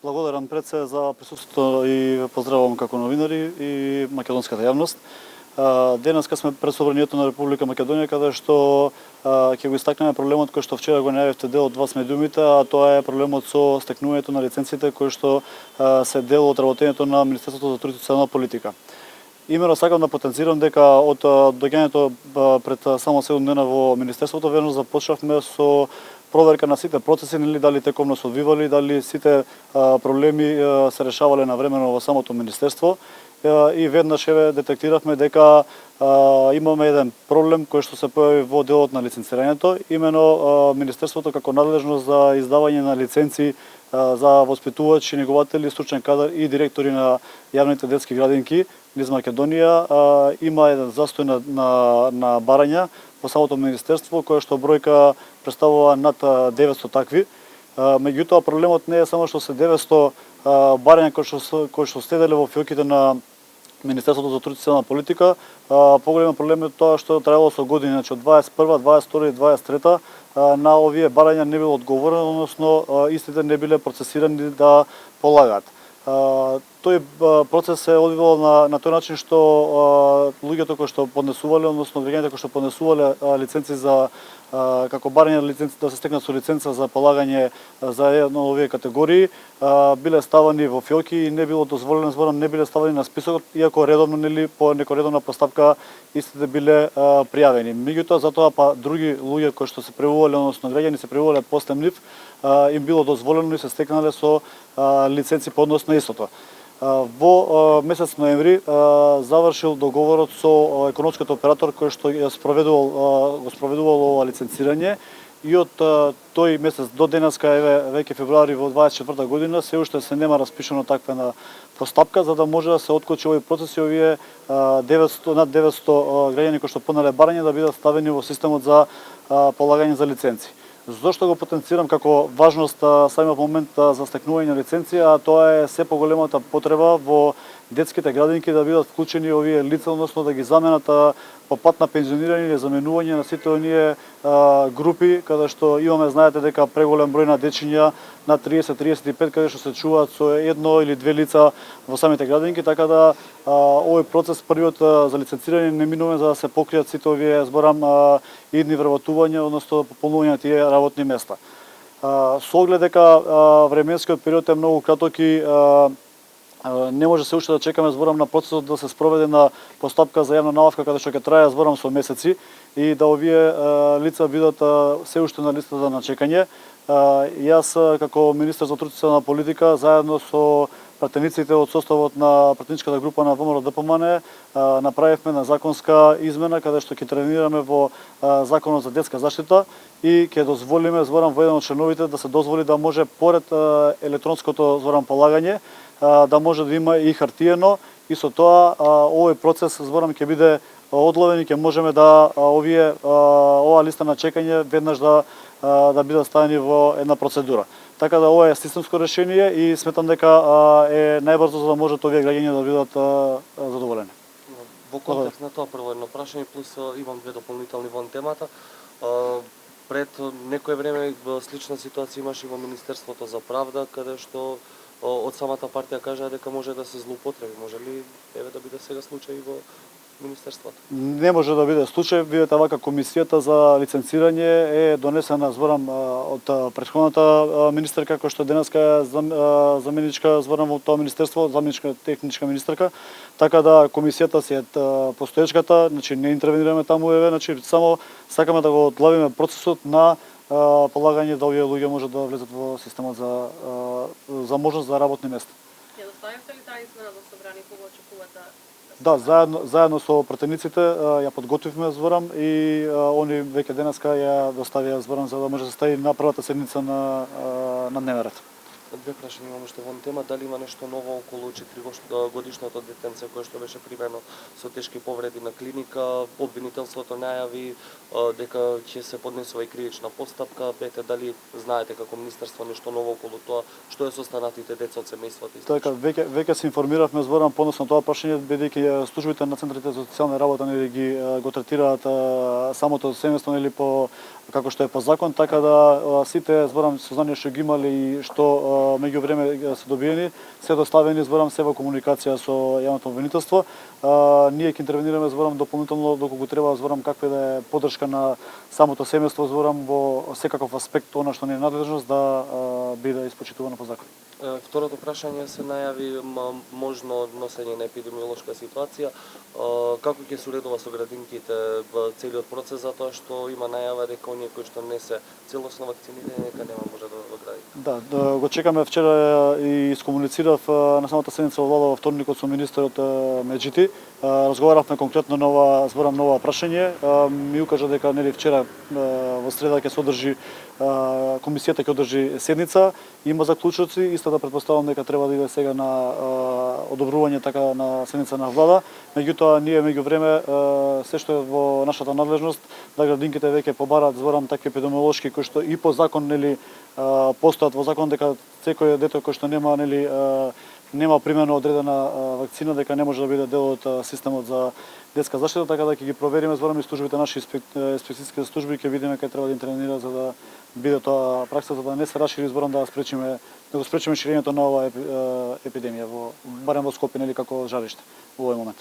Благодарам пред се за присуството и ве поздравувам како новинари и македонската јавност. Денеска сме пред Собранието на Република Македонија, каде што ќе го истакнеме проблемот кој што вчера го најавивте дел од вас медиумите, а тоа е проблемот со стекнувањето на лиценците кои што се дел од работењето на Министерството за труд и социјална политика. Имено сакам да потенцирам дека од доаѓањето пред само 7 дена во Министерството верно започнавме со проверка на сите процеси, дали текомно се одвивали, дали сите проблеми се решавале навремено во самото Министерство. И веднаш детектиравме дека имаме еден проблем кој што се појави во делот на лиценцирањето, имено Министерството како надлежно за издавање на лиценци за воспитувачи, негователи, стручен кадар и директори на јавните детски градинки низ Македонија има еден застој на барања во самото Министерство, која што бројка представува над 900 такви. Меѓутоа проблемот не е само што се 900 барања кои што следеле во фиоките на Министерството за труд и социјална политика. Поголем проблем е тоа што траело со години, значи од 21, 22 и 23 на овие барања не било одговорено, односно истите не биле процесирани да полагаат. Тој процес се одвивал на тој начин што луѓето кои што поднесувале, односно граѓаните кои што поднесувале лиценци за како барање на лиценци да се стекнат со лиценца за полагање за една од овие категории, биле ставани во фиоки и не било дозволено, зборам, не биле ставани на списокот, иако редовно по некоја редовна постапка истите биле пријавени. Меѓутоа затоа други луѓе кои што се превувале, односно граѓани се превувале после нив, им било дозволено и се стекнале со лиценци по однос на истото. Во месец ноември завршил договорот со економскиот оператор кој што го спроведувал ова лиценцирање и од тој месец до денеска, веќе февруари во 24 година, се уште се нема распишано таква постапка за да може да се откочи овој процес и овие над 900 граѓани кои што поднале барање да бидат ставени во системот за полагање за лиценци. Зошто го потенцирам како важност самиот момент за стекнување на лиценци, а тоа е се поголемата потреба во детските градинки да бидат вклучени овие лица, односно да ги заменат по пат на пензионирање или заменување на сите оние групи каде што имаме, знаете дека преголем број на дечиња на 30-35 каде што се чуваат со едно или две лица во самите градинки, така да овој процес првиот за лиценцирање неминуваме за да се покријат сите овие, зборам, идни вработувања, односно пополнување на тие работни места. Со оглед дека временскиот период е многу краток и не може се уште да чекаме, зборам, на процесот да се спроведе на постапка за јавна набавка каде што ќе трае, зборам, со месеци и да овие лица бидат се уште на листата на чекање. Јас како министер за труд и социјална политика заедно со пратениците од составот на пратеничката група на ВМРО-ДПМН направивме на законска измена каде што ќе тренираме во Законот за детска заштита и ќе дозволиме, зборам, во еден од членовите да се дозволи да може поред електронското, зборам, полагање да може да има и хартиено и со тоа овој процес, зборам, ќе биде одловен и ќе можеме да ова листа на чекање веднаш да бидат ставени во една процедура. Така да ова е системско решение и сметам дека е најбрзо за да можат овие граѓани да бидат задоволени. Во контекст на тоа прво едно прашање плюс имам две дополнителни вон темата. Пред некое време слична ситуација имаше во Министерството за правда каде што од самата партија кажа дека може да се злоупотреби. Може ли да биде сега случај во Министерството? Не може да биде случај. Видете, вака комисијата за лиценцирање е донесена, зборам, од претходната министерка која што денеска е заменичка, зборам, во тоа министерство, заменичка техничка министерка, така да комисијата си е постоечката, значи не интервенираме таму, значи само сакаме да го одлавиме процесот на полагање да овие луѓе можат да влезат во системот за можност за работни места. Ја доставивте ли таа измена до собрание, кога очекувате? Да, заедно со пратениците ја подготвивме, зборам, и они веќе денеска ја доставија, зборам, за да може да се стави на првата седница на дневен ред. Две прашања имам уште вон тема, дали има нешто ново околу 4-годишното детенце кое што беше примено со тешки повреди на клиника, обвинителството најави дека ќе се поднесува и кривична постапка, дали знаете како министерство нешто ново околу тоа, што е со останатите деца од семејството? Така, веќе се информиравме, зборам, подоцна тоа прашање, бидејќи службите на центрите за социјална работа ги го третираат самото семејство или по како што е по закон, така да сите зборам сознание што ги имале и што меѓувреме се добиени, се доставени зборам се во комуникација со јавното обвинителство. Ние ќе интервенираме зборам дополнително доколку треба зборам каква да е поддршка на самото семејство зборам во секаков аспект она што не е надлежност да биде испочитувано по закон. Второто прашање се најави можно носење на епидемиолошка ситуација. Како ќе се уредува со градинките во целиот процес, затоа што има најава дека оние кои што не се целосно вакцинирани дека нема може да го гради. Да, го чекаме. Вчера и искомуницирав на самата седница во влада во вторникот со министерот Меджити. Разговаравме конкретно на ова зборам нова прашање. Ми укажа дека нели вчера во среда ќе се одржи комисијата ќе одржи седница, има заклучоци, исто да претпоставам дека треба да иде сега на одобрување така на седница на влада. Меѓутоа ние меѓувреме се што е во нашата надлежност да градинките веќе побараат зборам такви епидемиолошки кои што и по закон нели постојат во закон дека секој дете кој што нема нели нема примено одредена вакцина дека не може да биде дел од системот за детска заштита, така да ќе ги провериме зборам и службите наши инспекцијски служби ќе видиме кај треба да интервенира за да биде тоа пракса за да не се расшири зборам да го спречиме ширењето на оваа епидемија барем во Скопје нели како жариште во овој момент.